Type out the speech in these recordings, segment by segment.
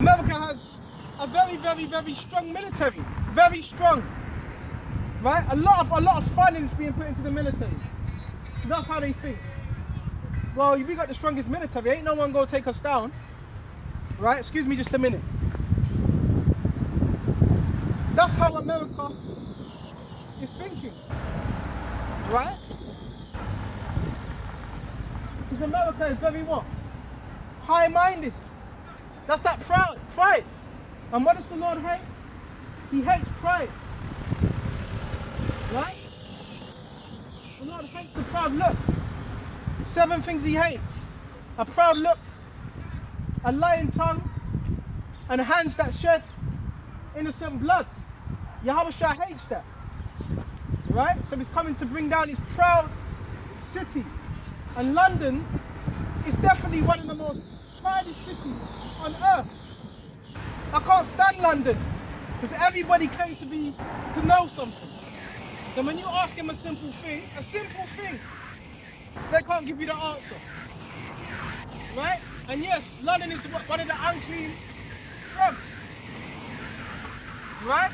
America has a very, very, very strong military. Very strong. Right? A lot of funding is being put into the military. So that's how they think. Well, we got the strongest military. Ain't no one gonna take us down. Right? Excuse me just a minute. That's how America is thinking. Right? Because America is very what? High-minded. That's that pride. And what does the Lord hate? He hates pride. Right? The Lord hates a proud look. 7 things he hates. A proud look, a lying tongue, and hands that shed innocent blood. Yahweh Shai hates that. Right? So he's coming to bring down his proud city. And London is definitely one of the most proudest cities on earth. I can't stand London because everybody claims to know something. Then when you ask them a simple thing, they can't give you the answer. Right? And yes, London is one of the unclean frogs. Right?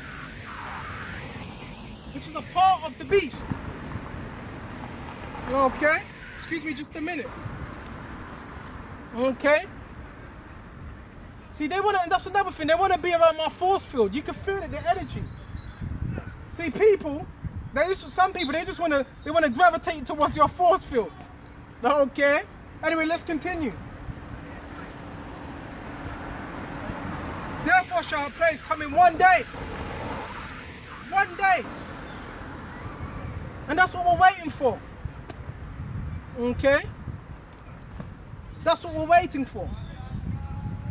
Which is a part of the beast. Okay? Excuse me just a minute. Okay? See, and that's another thing, they want to be around my force field. You can feel it, the energy. See, some people, they want to gravitate towards your force field. Okay? Anyway, let's continue. Therefore shall our praise come in one day. One day. And that's what we're waiting for. Okay? That's what we're waiting for.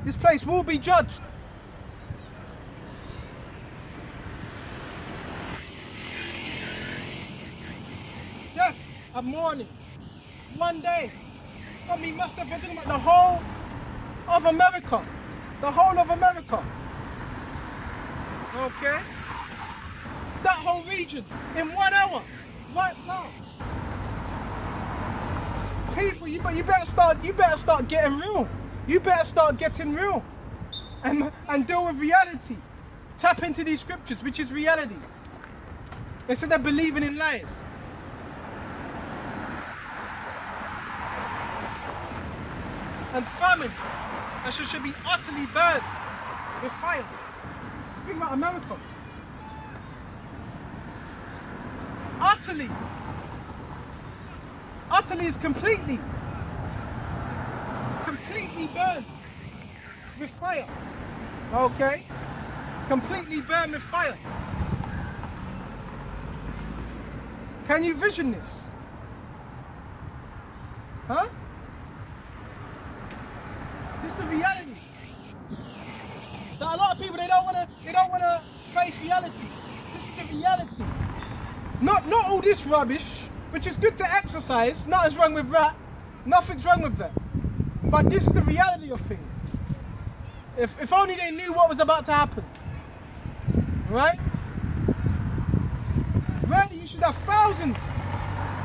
This place will be judged. Death and mourning. One day. It's going to be massive. We're talking about the whole of America. The whole of America. Okay? That whole region in 1 hour. Wiped out. People, you better start getting real. You better start getting real and deal with reality. Tap into these scriptures, which is reality, instead of believing in lies. And famine, and should be utterly burned with fire. Speaking about America. Utterly is completely burned with fire. Okay? Completely burned with fire. Can you vision this? Huh? This is the reality. That a lot of people they don't wanna face reality. This is the reality. Not all this rubbish, which is good to exercise. Nothing's wrong with that. Nothing's wrong with that. But this is the reality of things. If only they knew what was about to happen. Right? Really, you should have thousands.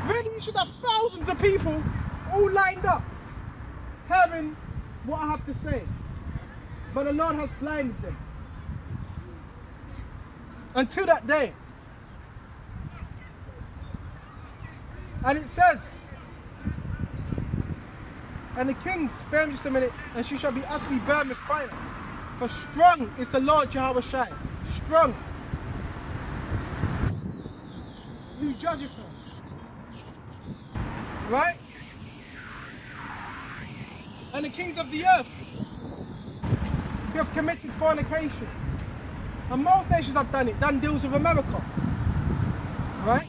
Really, you should have thousands of people all lined up, hearing what I have to say. But the Lord has blinded them. Until that day. And it says, and the kings, spare me just a minute, and she shall be utterly burned with fire. For strong is the Lord Yahweh Shai. Strong. Who judgeth her. Right? And the kings of the earth who have committed fornication. And most nations have done deals with America. Right?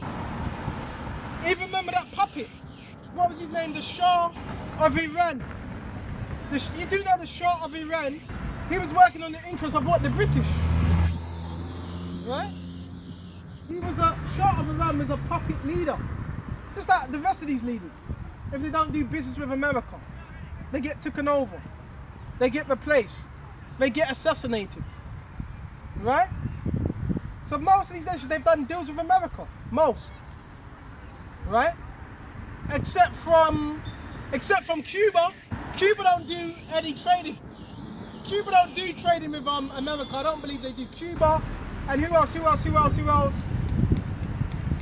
Even remember that puppet? What was his name? The Shah of Iran. You do know the Shah of Iran? He was working on the interests of what? The British. Right? He was a Shah of Iran was a puppet leader. Just like the rest of these leaders. If they don't do business with America, they get taken over. They get replaced. They get assassinated. Right? So most of these nations, they've done deals with America. Most. Right? Except from Cuba. Cuba don't do any trading Cuba don't do trading with America. I don't believe they do. Cuba, and who else?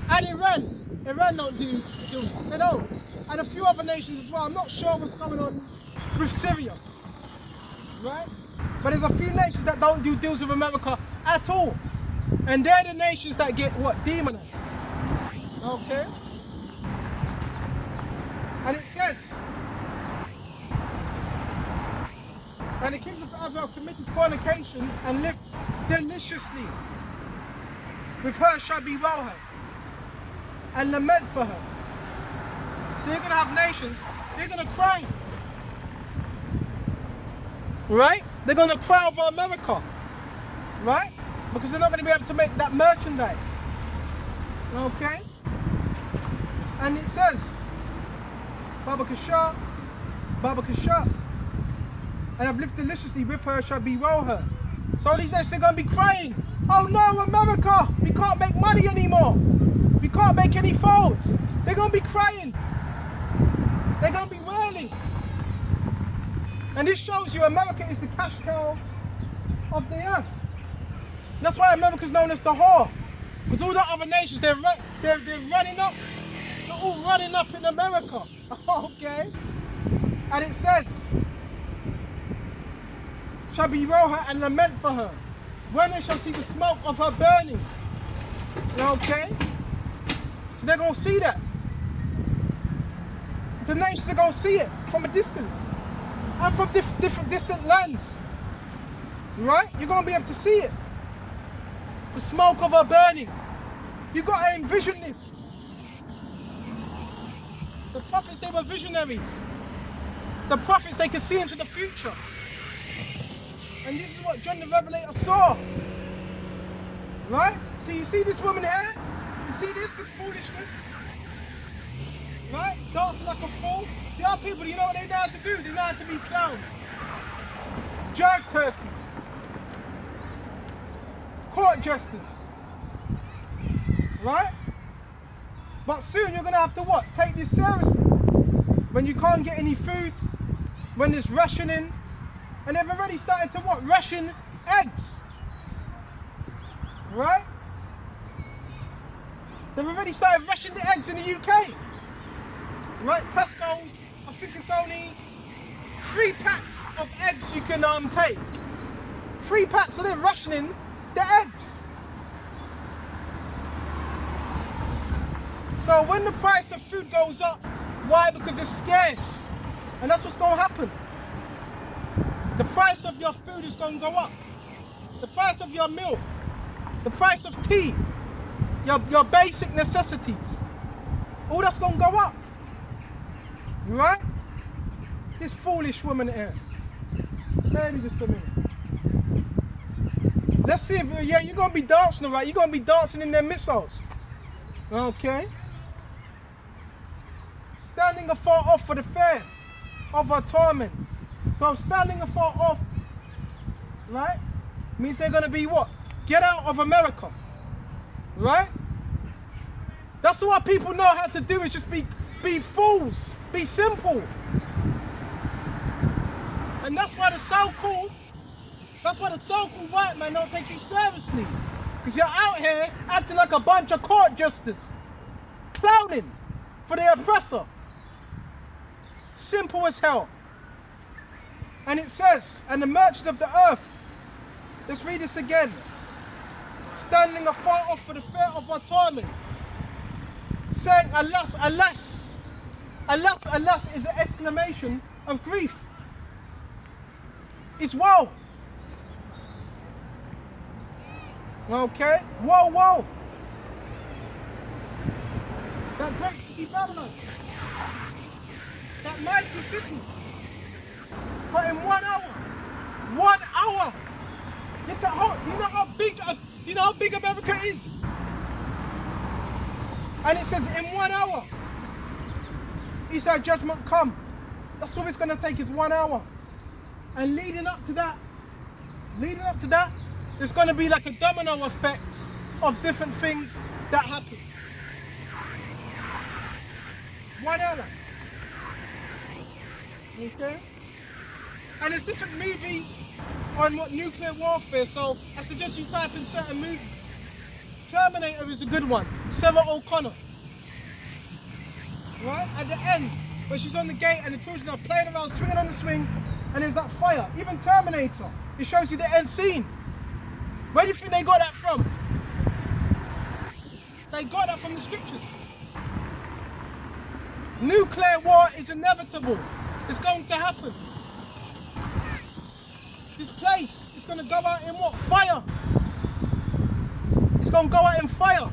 And Iran. Iran don't do deals. They don't. And a few other nations as well. I'm not sure what's going on with Syria, right? But there's a few nations that don't do deals with America at all. And they're the nations that get what? Demonized. Okay? And it says, and the kings of the earth have committed fornication and lived deliciously. With her shall be well her, and lament for her. So you're going to have nations, they're going to cry. Right? They're going to cry over America. Right? Because they're not going to be able to make that merchandise. Okay? And it says, Baba Kasha, and I've lived deliciously with her, shall be well her. So these days they're going to be crying, oh no, America, we can't make money anymore. We can't make any phones. They're going to be crying. They're going to be wailing. And this shows you America is the cash cow of the earth. That's why America's known as the whore. Because all the other nations, they're running up. They're all running up in America. Okay? And it says, shall bewail her and lament for her, when they shall see the smoke of her burning. Okay? So they're going to see that. The nations are going to see it from a distance. And from different distant lands. Right? You're going to be able to see it. The smoke of her burning. You've got to envision this. The prophets, they were visionaries. The prophets, they could see into the future. And this is what John the Revelator saw. Right? So you see this woman here? You see this foolishness? Right? Dancing like a fool. See our people, you know what they know how to do? They know how to be clowns. Jive turkeys. Court jesters. Right? But soon you're going to have to what? Take this seriously. When you can't get any food, when there's rationing, and they've already started to what? Ration eggs. Right? They've already started rationing the eggs in the UK. Right? Tesco's, I think it's only 3 packs of eggs you can take. 3 packs, so they're rationing the eggs. So when the price of food goes up, why? Because it's scarce. And that's what's going to happen. The price of your food is going to go up. The price of your milk, the price of tea, your basic necessities, all that's going to go up. Right? This foolish woman here. Maybe just a minute. Let's see if, yeah, you're going to be dancing, all right? You're going to be dancing in their missiles. Okay? Standing afar off for the fear of her torment. So standing afar off, right, means they're going to be what? Get out of America. Right? That's what people know how to do, is just be fools. Be simple. And that's why the so-called white man don't take you seriously. Because you're out here acting like a bunch of court jesters. Clowning for the oppressor. Simple as hell. And it says, and the merchants of the earth, let's read this again, standing afar off for the fear of our torment, saying, alas, alas. Alas, alas is an exclamation of grief. It's woe. Okay? Woe, woe. That great city Babylon, that mighty city, for in 1 hour, 1 hour, you know how big America is? And it says in 1 hour, is our judgment come. That's all it's going to take, is 1 hour. And leading up to that, there's going to be like a domino effect of different things that happen. 1 hour. Okay? And there's different movies on what nuclear warfare, so I suggest you type in certain movies. Terminator is a good one. Sarah O'Connor. Right? At the end, when she's on the gate and the children are playing around, swinging on the swings, and there's that fire. Even Terminator, it shows you the end scene. Where do you think they got that from? They got that from the scriptures. Nuclear war is inevitable. It's going to happen. This place is going to go out in what? Fire. It's going to go out in fire.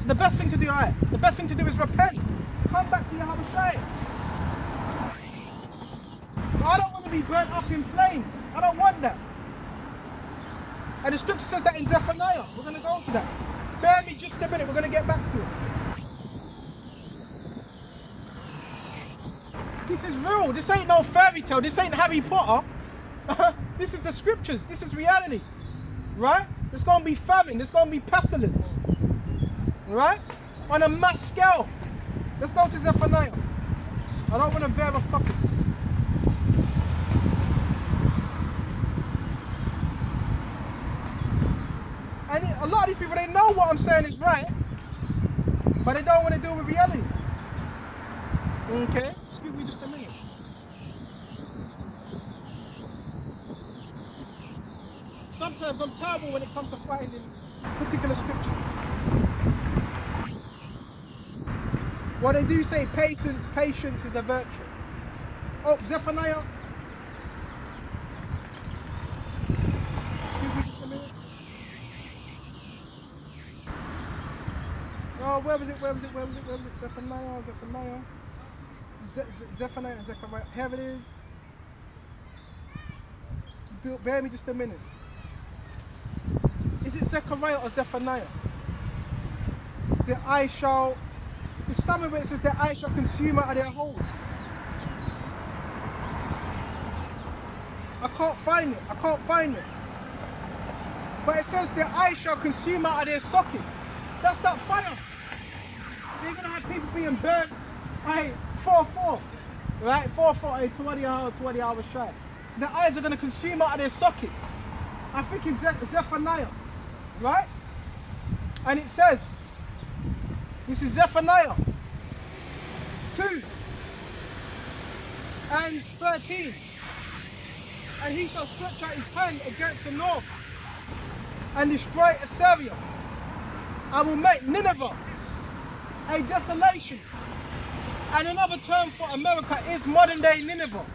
So the best thing to do, right? The best thing to do is repent. Come back to Yahweh Shai. I don't want to be burnt up in flames. I don't want that. And the scripture says that in Zephaniah. We're going to go to that. Bear me just a minute. We're going to get back to it. This is real. This ain't no fairy tale. This ain't Harry Potter. This is the scriptures. This is reality. Right? There's going to be famine. There's going to be pestilence. Right? On a mass scale. Let's go to Zephaniah. I don't want to bear a fucking... And a lot of these people, they know what I'm saying is right, but they don't want to deal with reality. Okay? Excuse me just a minute. Sometimes I'm terrible when it comes to finding particular scriptures. What they do say, patience is a virtue. Oh, Zephaniah. Excuse me just a minute. Oh, where was it? Zephaniah. Zephaniah and Zechariah. Here it is. Bear me just a minute. Is it Zechariah or Zephaniah? It's somewhere where it says that I shall consume out of their holes. I can't find it. But it says that I shall consume out of their sockets. That's that fire. So you're going to have people being burnt. Right, 4-4. Right, 4-4, 20 hours shy. So their eyes are going to consume out of their sockets. I think it's Zephaniah. Right? And it says, this is Zephaniah 2 and 13. And he shall stretch out his hand against the north and destroy Assyria. I will make Nineveh a desolation. And another term for America is modern day Nineveh.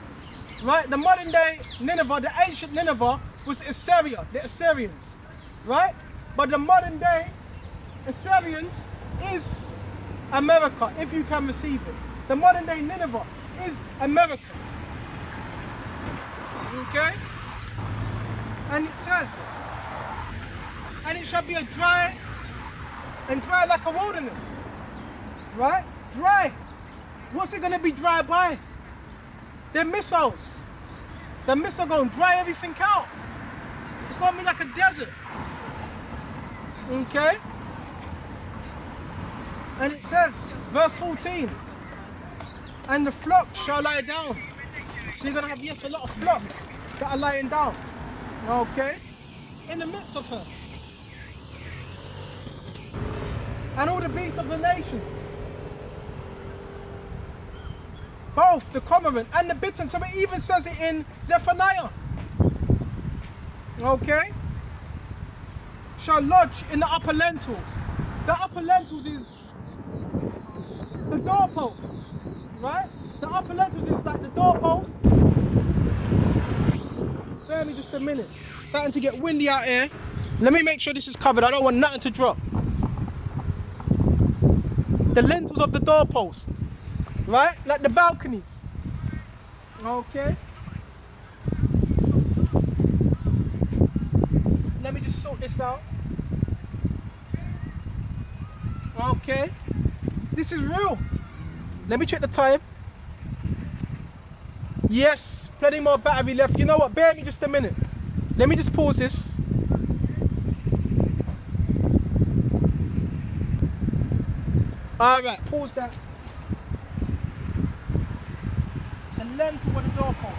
Right? The modern day Nineveh, the ancient Nineveh was Assyria, the Assyrians. Right? But the modern day Assyrians is America, if you can receive it. The modern day Nineveh is America. Okay? And it says, and it shall be a dry like a wilderness. Right? Dry. What's it going to be dry by? They're missiles. The missile going to dry everything out. It's going to be like a desert. Okay? And it says, verse 14, and the flock shall lie down. So you're going to have, yes, a lot of flocks that are lying down. Okay? In the midst of her. And all the beasts of the nations. Both the cormorant and the bittern. So it even says it in Zephaniah. Okay? Shall lodge in the upper lentils. The upper lentils is the doorpost, right? The upper lentils is like the doorpost. Bear me just a minute. Starting to get windy out here. Let me make sure this is covered. I don't want nothing to drop. The lentils of the doorpost, right? Like the balconies. Okay. Let me just sort this out. Okay. This is real. Let me check the time. Yes, plenty more battery left. You know what? Bear me just a minute. Let me just pause this. Alright, pause that. The length of the doorpost.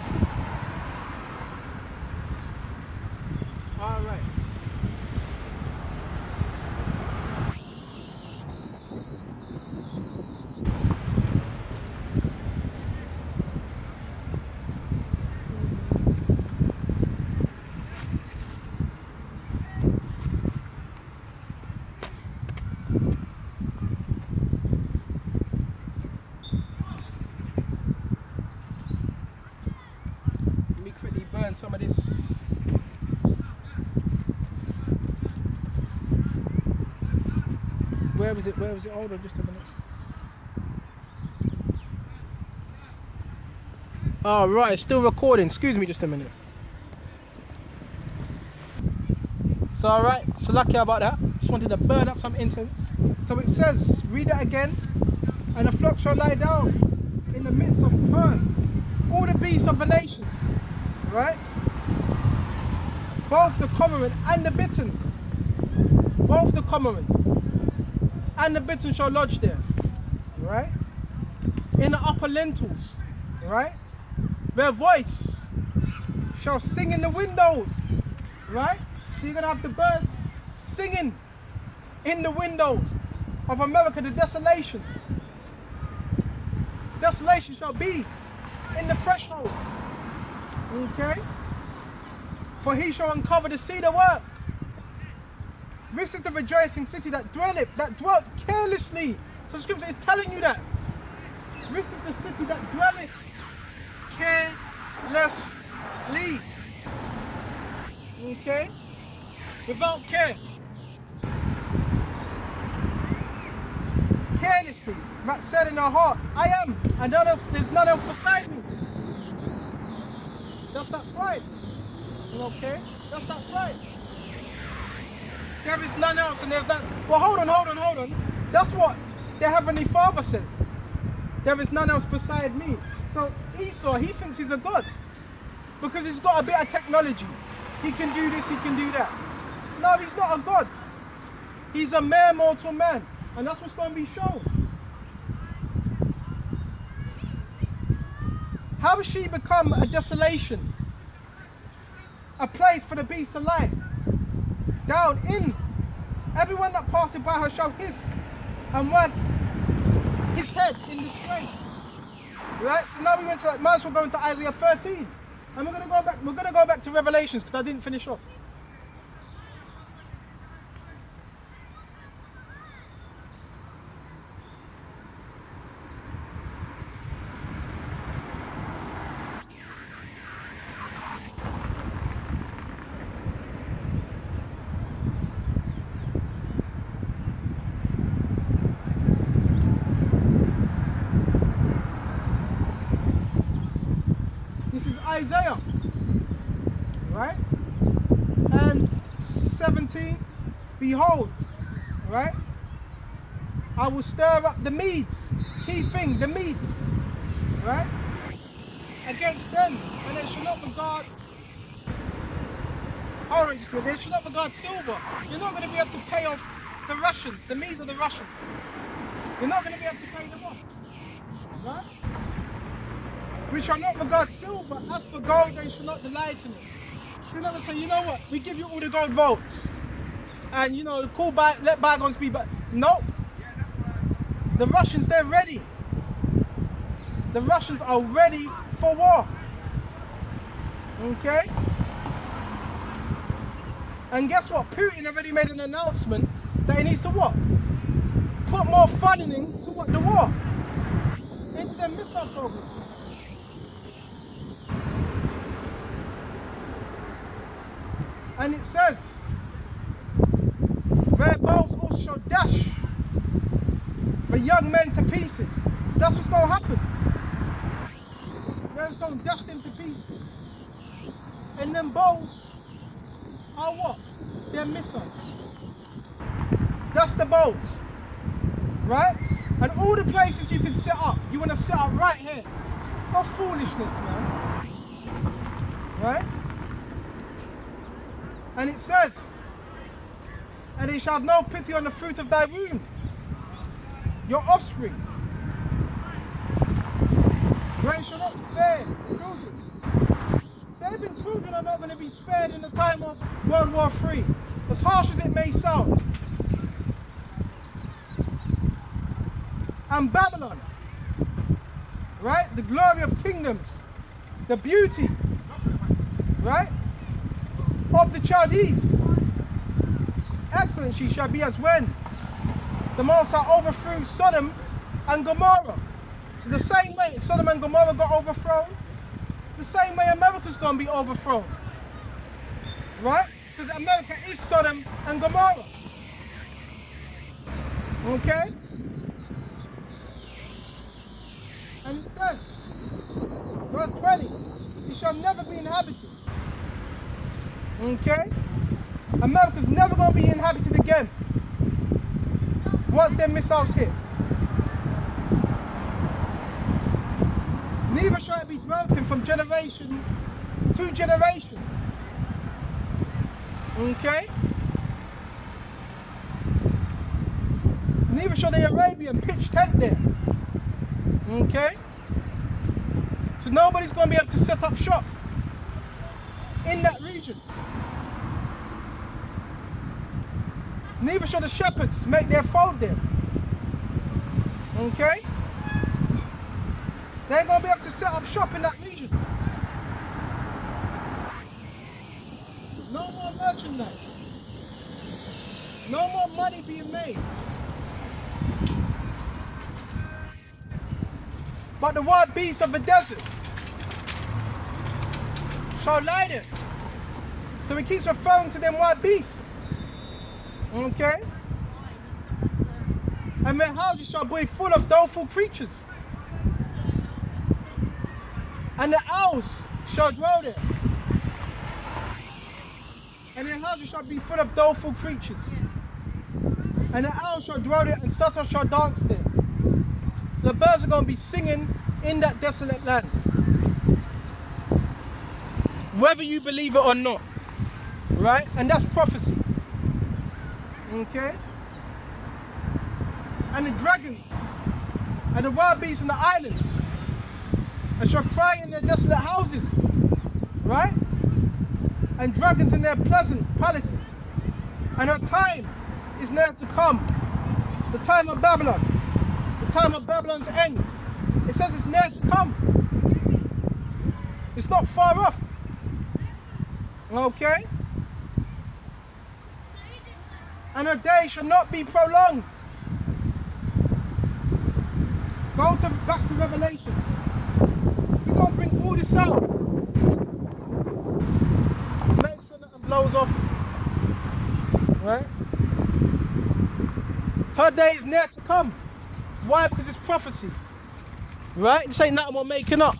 Where was it? Where was it? Hold on just a minute. Oh, right, it's still recording. Excuse me just a minute. So, alright, so lucky about that. Just wanted to burn up some incense. So it says, read it again. And the flock shall lie down in the midst of mourn. All the beasts of the nations. Right? Both the cormorant and the bittern. Both the cormorant and the bittern shall lodge there. Right? In the upper lintels. Right? Their voice shall sing in the windows. Right? So you're going to have the birds singing in the windows of America, the desolation. Desolation shall be in the thresholds. Okay? For he shall uncover the cedar work. This is the rejoicing city that dwelt carelessly. So the scripture is telling you that. This is the city that dwelleth carelessly. Okay? Without care. Carelessly. Matt said in her heart, I am, and there's none else beside me. That's that pride. Okay? That's that pride. There is none else and there's none. Well, hold on. That's what the Heavenly Father says. There is none else beside me. So Esau, he thinks he's a god. Because he's got a bit of technology. He can do this, he can do that. No, he's not a god. He's a mere mortal man. And that's what's going to be shown. How has she become a desolation? A place for the beasts of life. Down in. Everyone that passes by her shall hiss and wag his head in disgrace. Right? So now we might as well go into Isaiah 13. And we're going to go back to Revelations because I didn't finish off. Isaiah, right? And 17, behold, right? I will stir up the Medes, key thing, the Medes, right? Against them, and they shall not regard, hold on just a minute, they shall not regard silver. You're not going to be able to pay off the Russians, the Medes are the Russians. You're not going to be able to pay them off, right? We shall not regard silver. As for gold, they shall not delight in it. So you're not going to say, you know what, we give you all the gold votes. And you know, let bygones be, but no. The Russians, they're ready. The Russians are ready for war. Okay? And guess what? Putin already made an announcement that he needs to what? Put more funding into what? The war. Into their missile program. And it says, their bows also shall dash the young men to pieces. That's what's going to happen. They're just going to dash them to pieces. And them bows are what? They're missiles. That's the bows. Right? And all the places you can set up, you want to set up right here. What foolishness, man. Right? And it says, and he shall have no pity on the fruit of thy womb, your offspring. Where shall not spare children. So even children are not going to be spared in the time of World War III, as harsh as it may sound. And Babylon, right? The glory of kingdoms, the beauty, right? Of the Chaldees. Excellent she shall be as when the Most High overthrew Sodom and Gomorrah. So the same way Sodom and Gomorrah got overthrown, the same way America's going to be overthrown. Right? Because America is Sodom and Gomorrah. Okay? And it says, verse 20, it shall never be inhabited. Okay? America's never going to be inhabited again once their missiles hit. Neither shall it be dwelt in from generation to generation. Okay? Neither shall the Arabian pitch tent there. Okay? So nobody's going to be able to set up shop in that region. Neither shall the shepherds make their fold there. Okay? They ain't going to be able to set up shop in that region. No more merchandise. No more money being made. But the wild beasts of the desert shall lie there. So he keeps referring to them wild beasts. Okay? And their houses shall be full of doleful creatures. And the owls shall dwell there. And their houses shall be full of doleful creatures. And the owls shall dwell there, and satyrs shall dance there. The birds are going to be singing in that desolate land. Whether you believe it or not. Right? And that's prophecy. Okay? And the dragons and the wild beasts in the islands and shall cry in their desolate houses. Right? And dragons in their pleasant palaces. And her time is near to come. The time of Babylon. The time of Babylon's end. It says it's near to come. It's not far off. Okay? And her day shall not be prolonged. Go back to Revelation. We're going to bring all this out. Make sure nothing blows off. Right? Her day is near to come. Why? Because it's prophecy. Right? This ain't nothing we're making up.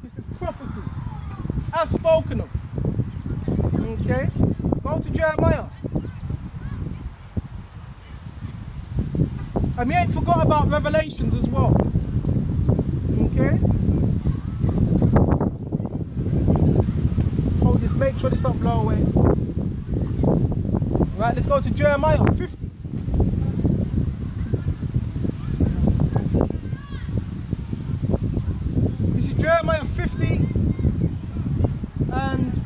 This is prophecy. As spoken of. Okay? Go to Jeremiah. And we ain't forgot about Revelations as well. Okay? Hold this, make sure this don't blow away. Right, let's go to Jeremiah 50. This is Jeremiah 50 and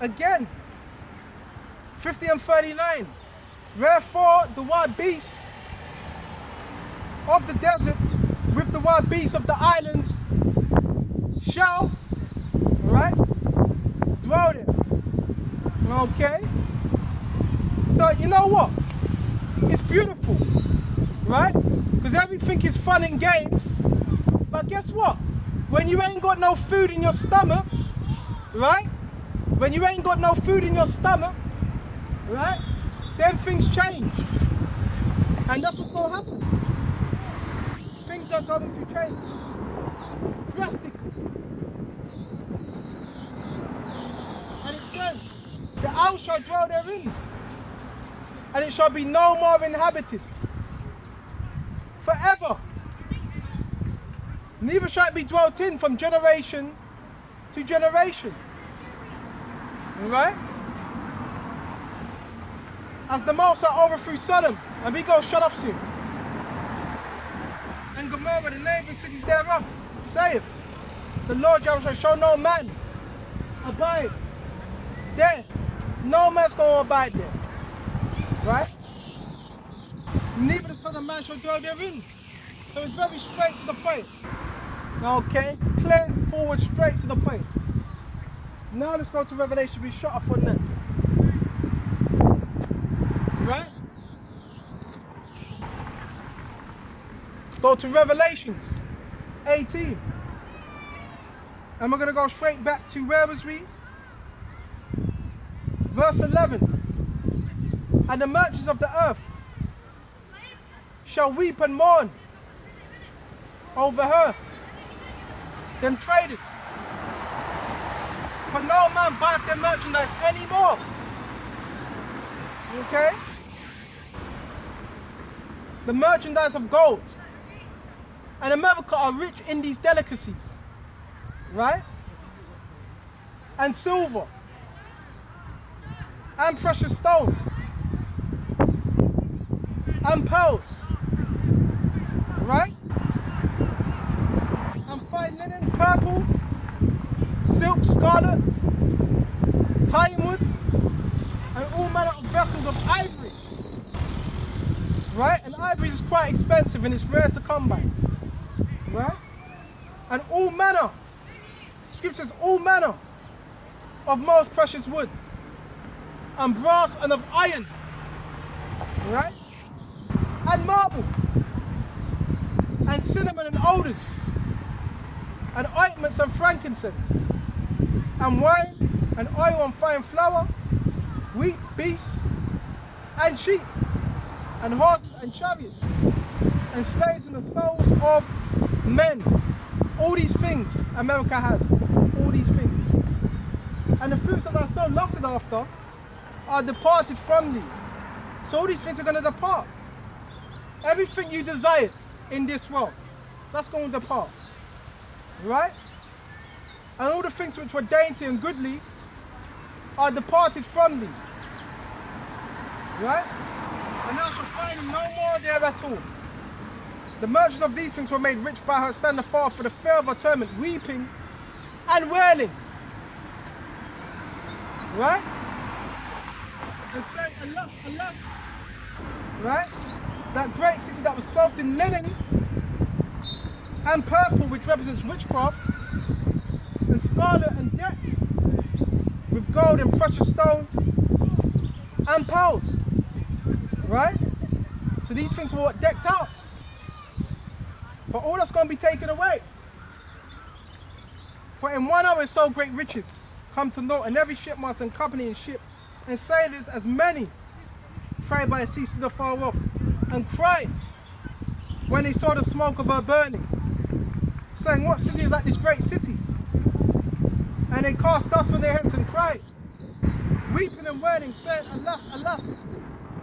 again 50 and 39. Wherefore the wild beasts of the desert with the wild beasts of the islands shall, right, dwell there. Okay? So you know what? It's beautiful, right? Because everything is fun and games. But guess what? When you ain't got no food in your stomach, right? When you ain't got no food in your stomach, right? Then things change. And that's what's going to happen. Things are going to change drastically. And it says, the owl shall dwell therein, and it shall be no more inhabited forever. Neither shall it be dwelt in from generation to generation. Right? As the Most High overthrew Sodom, and we go shut off soon. And Gomorrah, the neighbouring cities thereof, saith, the Lord Jehovah shall no man abide there. No man's going to abide there. Right? Neither the Son of Man shall dwell therein. So it's very straight to the point. Okay? Clear, forward, straight to the point. Now let's go to Revelation. We shut off on that. Right? Go to Revelations 18. And we're going to go straight back to, where was we? Verse 11. And the merchants of the earth shall weep and mourn over her, them traders. For no man buyeth their merchandise anymore. Okay? The merchandise of gold. And America are rich in these delicacies. Right? And silver. And precious stones. And pearls. Right? And fine linen, purple, silk, scarlet, tying wood, and all manner of vessels of ivory. Right? And ivory is quite expensive and it's rare to come by. Right? And all manner, Scripture says all manner of most precious wood, and brass and of iron. Right? And marble, and cinnamon and odors, and ointments and frankincense, and wine, and oil and fine flour, wheat, beasts, and sheep, and horses and chariots, and slaves and the souls of men. All these things America has, all these things. And the fruits that are so lusted after are departed from thee. So all these things are going to depart. Everything you desired in this world, that's going to depart. Right? And all the things which were dainty and goodly are departed from thee. Right? And thou shalt find them no more there at all. The merchants of these things were made rich by her, stand afar for the fear of her torment, weeping and wailing. Right? And saying, alas, alas. Right? That great city that was clothed in linen and purple, which represents witchcraft, and scarlet and depths, with gold and precious stones and pearls. Right? So these things were decked out. But all that's going to be taken away. For in 1 hour so great riches come to naught, and every shipmaster and company in ships and sailors as many prayed by a sea stood afar off, and cried when they saw the smoke of her burning, saying, what city is like this great city? And they cast dust on their heads and cried, weeping and wailing, saying, alas, alas,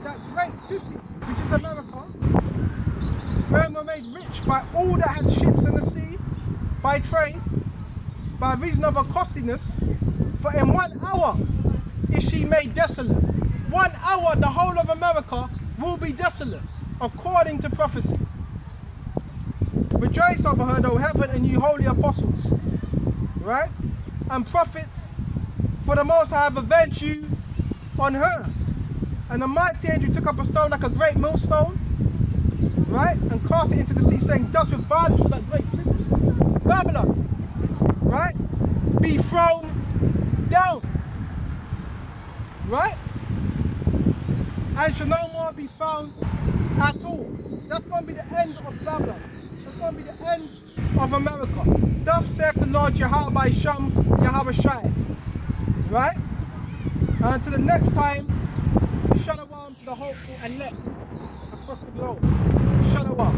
that great city, which is America, wherein were made rich by all that had ships in the sea, by trade, by reason of her costliness. For in 1 hour is she made desolate. 1 hour the whole of America will be desolate, according to prophecy. Rejoice over her, though heaven and you holy apostles, right? And prophets, for the Most High have avenged you on her. And the mighty angel took up a stone like a great millstone, right? And cast it into the sea, saying, thus with violence for that great city, Babylon, right? Be thrown down, right? And shall no more be found at all. That's going to be the end of Babylon. That's going to be the end of America. Thus saith the Lord Yahweh Shem Yahweh Shai. Right? And until the next time, shalom to the hopeful elect across the globe. Shalom.